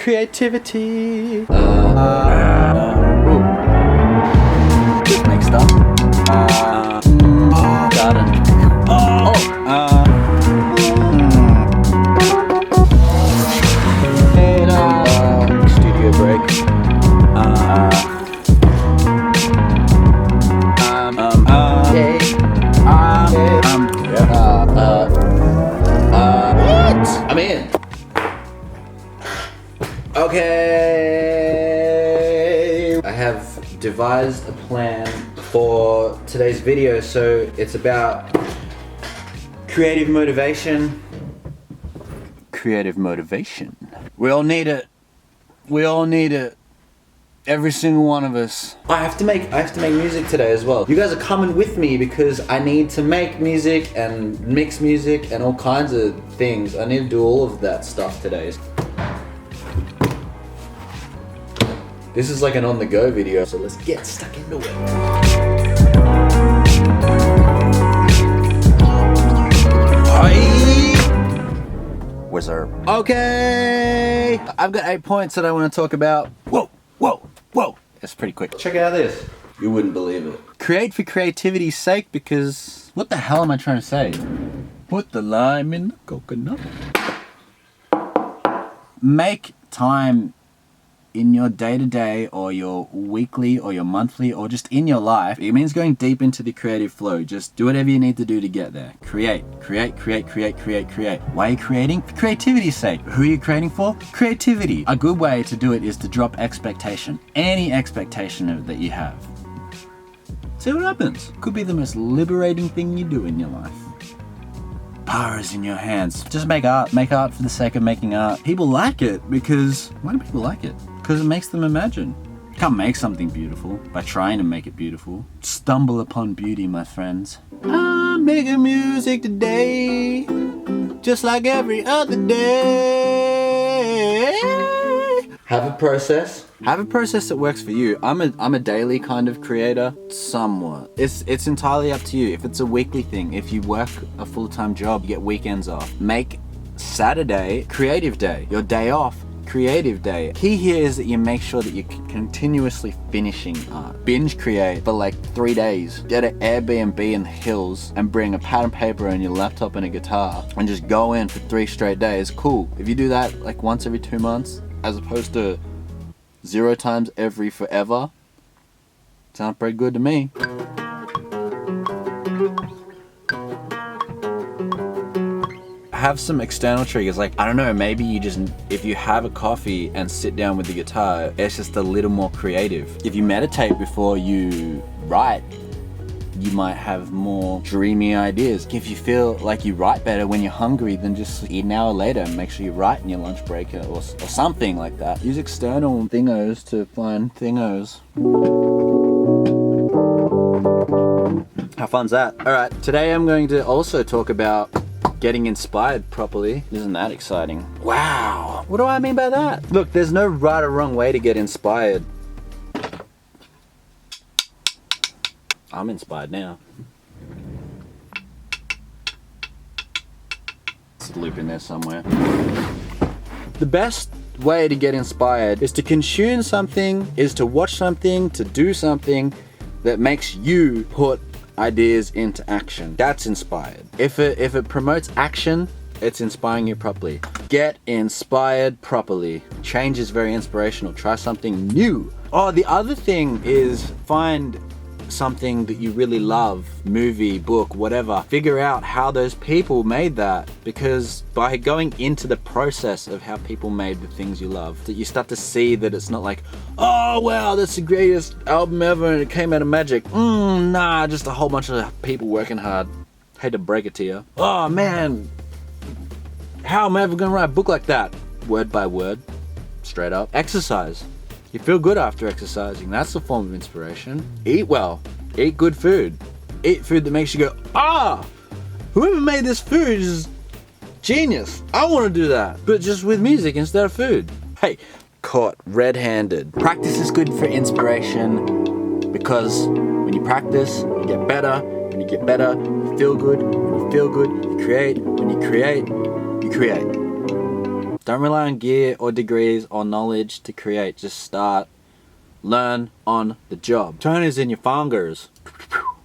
creativity. Just make stuff. Garden. Studio break. What? I'm in. Okay. I have devised a plan for today's video, so it's about creative motivation. Creative motivation. We all need it. We all need it. Every single one of us. I have to make music today as well. You guys are coming with me because I need to make music and mix music and all kinds of things. I need to do all of that stuff today. This is like an on-the-go video, so let's get stuck into it. Wizard. Okay, I've got 8 points that I want to talk about. Whoa. That's pretty quick. Check out this. You wouldn't believe it. Create for creativity's sake, because what the hell am I trying to say? Put the lime in the coconut. Make time in your day-to-day or your weekly or your monthly or just in your life. It means going deep into the creative flow. Just do whatever you need to do to get there. Create. Why are you creating? For creativity's sake. Who are you creating for? Creativity. A good way to do it is to drop expectation. Any expectation that you have. See what happens. Could be the most liberating thing you do in your life. Power is in your hands. Just make art. Make art for the sake of making art. People like it because... Why do people like it? Because it makes them imagine. You can't make something beautiful by trying to make it beautiful. Stumble upon beauty, my friends. I'm making music today, just like every other day. Have a process. Have a process that works for you. I'm a daily kind of creator, somewhat. It's entirely up to you. If it's a weekly thing, if you work a full-time job, you get weekends off. Make Saturday creative day. Your day off, creative day. Key here is that you make sure that you're continuously finishing art. Binge create for like 3 days. Get an Airbnb in the hills and bring a pad and paper and your laptop and a guitar and just go in for 3 straight days. Cool. If you do that like once every 2 months, as opposed to 0 times every forever, sounds pretty good to me. Have some external triggers, like, I don't know, maybe you just, if you have a coffee and sit down with the guitar, it's just a little more creative. If you meditate before you write, you might have more dreamy ideas. If you feel like you write better when you're hungry, then just eat an hour later and make sure you write in your lunch break or something like that. Use external thingos to find thingos. How fun's that? Alright, today I'm going to also talk about getting inspired properly. Isn't that exciting? Wow! What do I mean by that? Look, there's no right or wrong way to get inspired. I'm inspired now. There's a loop in there somewhere. The best way to get inspired is to consume something, is to watch something, to do something that makes you put ideas into action. That's inspired. If it promotes action, it's inspiring you properly. Get inspired properly. Change is very inspirational. Try something new. Oh, the other thing is find something that you really love, movie, book, whatever. Figure out how those people made that, because by going into the process of how people made the things you love, that you start to see that it's not like, oh wow, that's the greatest album ever and it came out of magic. Nah, just a whole bunch of people working hard. Hate to break it to you. Oh man, how am I ever gonna write a book like that? Word by word, straight up. Exercise. You feel good after exercising. That's a form of inspiration. Eat well. Eat good food. Eat food that makes you go, ah! Whoever made this food is genius. I want to do that. But just with music instead of food. Hey, caught red-handed. Practice is good for inspiration because when you practice, you get better. When you get better, you feel good. When you feel good, you create. When you create, you create. Don't rely on gear or degrees or knowledge to create. Just start. Learn on the job. Turn is in your fingers.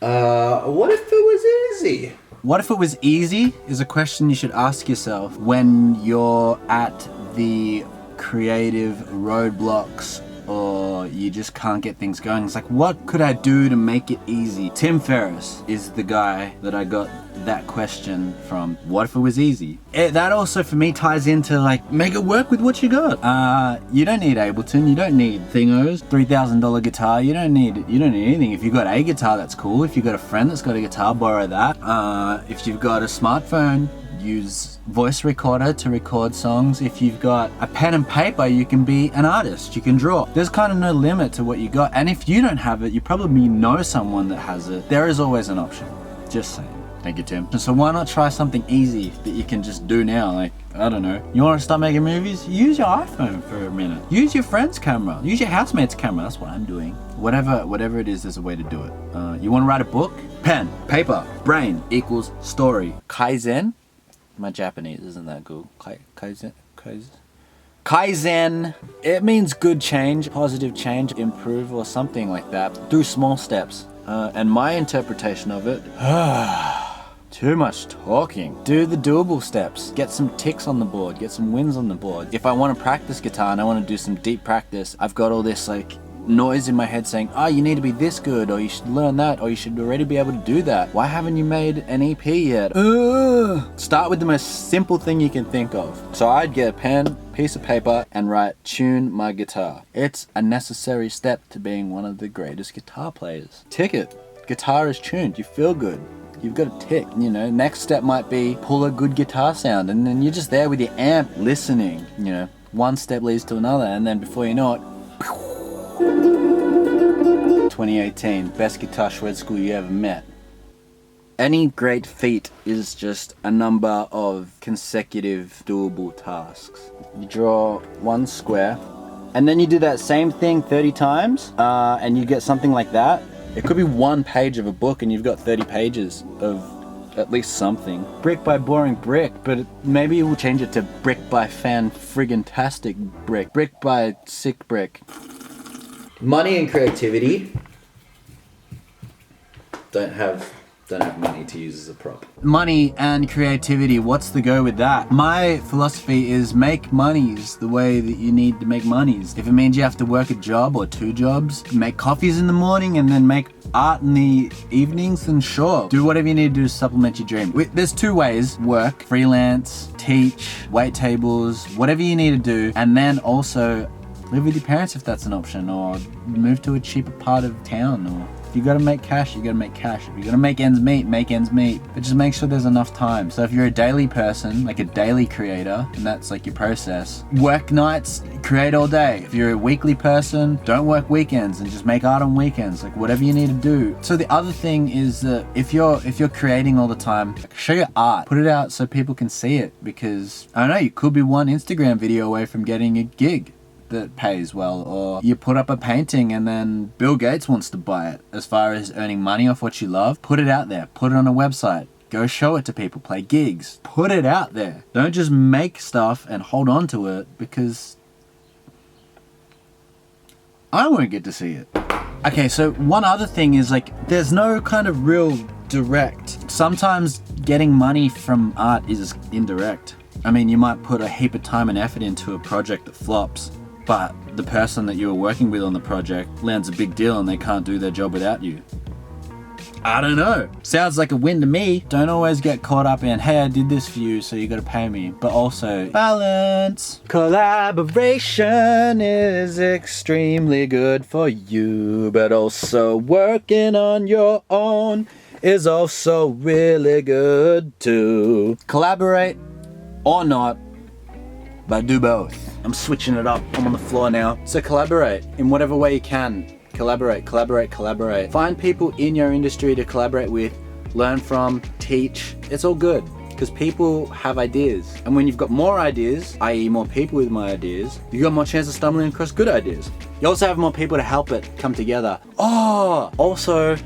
What if it was easy? What if it was easy is a question you should ask yourself when you're at the creative roadblocks or you just can't get things going. It's like, what could I do to make it easy? Tim Ferriss is the guy that I got that question from. What if it was easy? That also for me ties into like, make it work with what you got. You don't need Ableton, you don't need Thingos, $3,000 guitar, you don't need anything. If you've got a guitar, that's cool. If you've got a friend that's got a guitar, borrow that. If you've got a smartphone, use voice recorder to record songs. If you've got a pen and paper, you can be an artist, you can draw. There's kind of no limit to what you got. And if you don't have it, you probably know someone that has it. There is always an option. Just saying. Thank you, Tim. So why not try something easy that you can just do now? Like, I don't know. You want to start making movies? Use your iPhone for a minute. Use your friend's camera. Use your housemate's camera. That's what I'm doing. Whatever it is, there's a way to do it. You want to write a book? Pen, paper, brain equals story. Kaizen? My Japanese isn't that good. Kaizen. It means good change, positive change, improve or something like that. Through small steps. And my interpretation of it, too much talking. Do the doable steps. Get some ticks on the board. Get some wins on the board. If I want to practice guitar and I want to do some deep practice, I've got all this like noise in my head saying, oh, you need to be this good, or you should learn that, or you should already be able to do that. Why haven't you made an EP yet? Start with the most simple thing you can think of. So I'd get a pen, piece of paper, and write, tune my guitar. It's a necessary step to being one of the greatest guitar players. Tick it. Guitar is tuned. You feel good. You've got a tick, you know. Next step might be pull a good guitar sound, and then you're just there with your amp listening, you know. One step leads to another, and then before you know it, 2018, best guitar shred school you ever met. Any great feat is just a number of consecutive doable tasks. You draw one square, and then you do that same thing 30 times, and you get something like that. It could be one page of a book, and you've got 30 pages of at least something. Brick by boring brick, but maybe we'll change it to brick by fan friggin' tastic brick. Brick by sick brick. Money and creativity. Don't have money to use as a prop. Money and creativity, what's the go with that? My philosophy is make monies the way that you need to make monies. If it means you have to work a job or 2 jobs, make coffees in the morning and then make art in the evenings, then sure. Do whatever you need to do to supplement your dream. There's 2 ways: work, freelance, teach, wait tables, whatever you need to do, and then also live with your parents if that's an option, or move to a cheaper part of town, or if you gotta make cash, you gotta make cash. If you gotta make ends meet, make ends meet. But just make sure there's enough time. So if you're a daily person, like a daily creator, and that's like your process, work nights, create all day. If you're a weekly person, don't work weekends and just make art on weekends, like whatever you need to do. So the other thing is that if you're creating all the time, like, show your art, put it out so people can see it, because I don't know, you could be one Instagram video away from getting a gig that pays well, or you put up a painting and then Bill Gates wants to buy it. As far as earning money off what you love, put it out there, put it on a website, go show it to people, play gigs, put it out there. Don't just make stuff and hold on to it because I won't get to see it. Okay, so one other thing is like, there's no kind of real direct. Sometimes getting money from art is indirect. I mean, you might put a heap of time and effort into a project that flops, but the person that you were working with on the project lands a big deal and they can't do their job without you. I don't know. Sounds like a win to me. Don't always get caught up in, hey, I did this for you, so you gotta pay me. But also, balance. Collaboration is extremely good for you, but also working on your own is also really good too. Collaborate or not, but do both. I'm switching it up. I'm on the floor now. So collaborate in whatever way you can. Collaborate. Find people in your industry to collaborate with, learn from, teach. It's all good because people have ideas. And when you've got more ideas, i.e. more people with more ideas, you've got more chance of stumbling across good ideas. You also have more people to help it come together. Oh, also,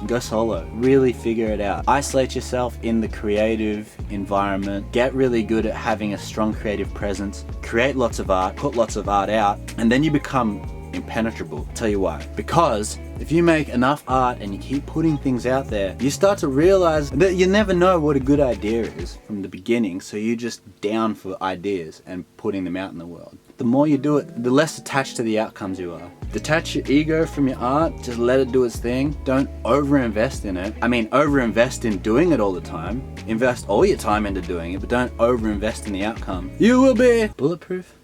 Go solo. Really figure it out. Isolate yourself in the creative environment. Get really good at having a strong creative presence. Create lots of art, put lots of art out, and then you become impenetrable. Tell you why. Because if you make enough art and you keep putting things out there, you start to realize that you never know what a good idea is from the beginning, so you're just down for ideas and putting them out in the world. The more you do it, the less attached to the outcomes you are. Detach your ego from your art, just let it do its thing. Don't over-invest in it. I mean, over-invest in doing it all the time. Invest all your time into doing it, but don't over-invest in the outcome. You will be bulletproof.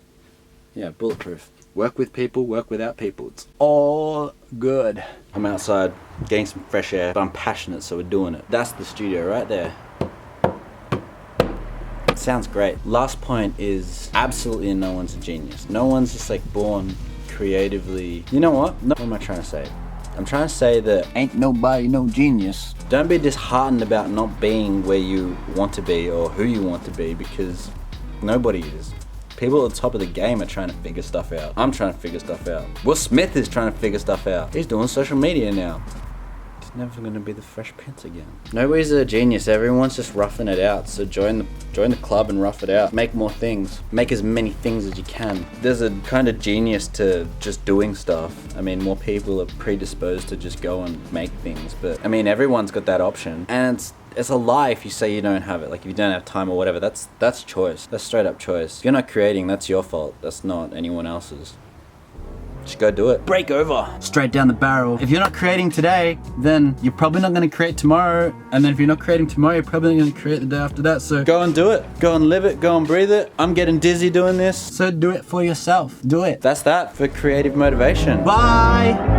Yeah, bulletproof. Work with people, work without people. It's all good. I'm outside getting some fresh air, but I'm passionate, so we're doing it. That's the studio right there. It sounds great. Last point is absolutely no one's a genius. No one's just like born creatively. You know what? No, what am I trying to say? I'm trying to say that ain't nobody no genius. Don't be disheartened about not being where you want to be or who you want to be, because nobody is. People at the top of the game are trying to figure stuff out. I'm trying to figure stuff out. Will Smith is trying to figure stuff out. He's doing social media now. He's never gonna be the Fresh Prince again. Nobody's a genius. Everyone's just roughing it out. So join the club and rough it out. Make more things. Make as many things as you can. There's a kind of genius to just doing stuff. I mean, more people are predisposed to just go and make things. But I mean, everyone's got that option, and it's a lie if you say you don't have it. Like if you don't have time or whatever, that's choice. That's straight up choice. If you're not creating, that's your fault. That's not anyone else's. Just go do it. Break over. Straight down the barrel. If you're not creating today, then you're probably not going to create tomorrow. And then if you're not creating tomorrow, you're probably not going to create the day after that. So go and do it. Go and live it. Go and breathe it. I'm getting dizzy doing this. So do it for yourself. Do it. That's that for creative motivation. Bye.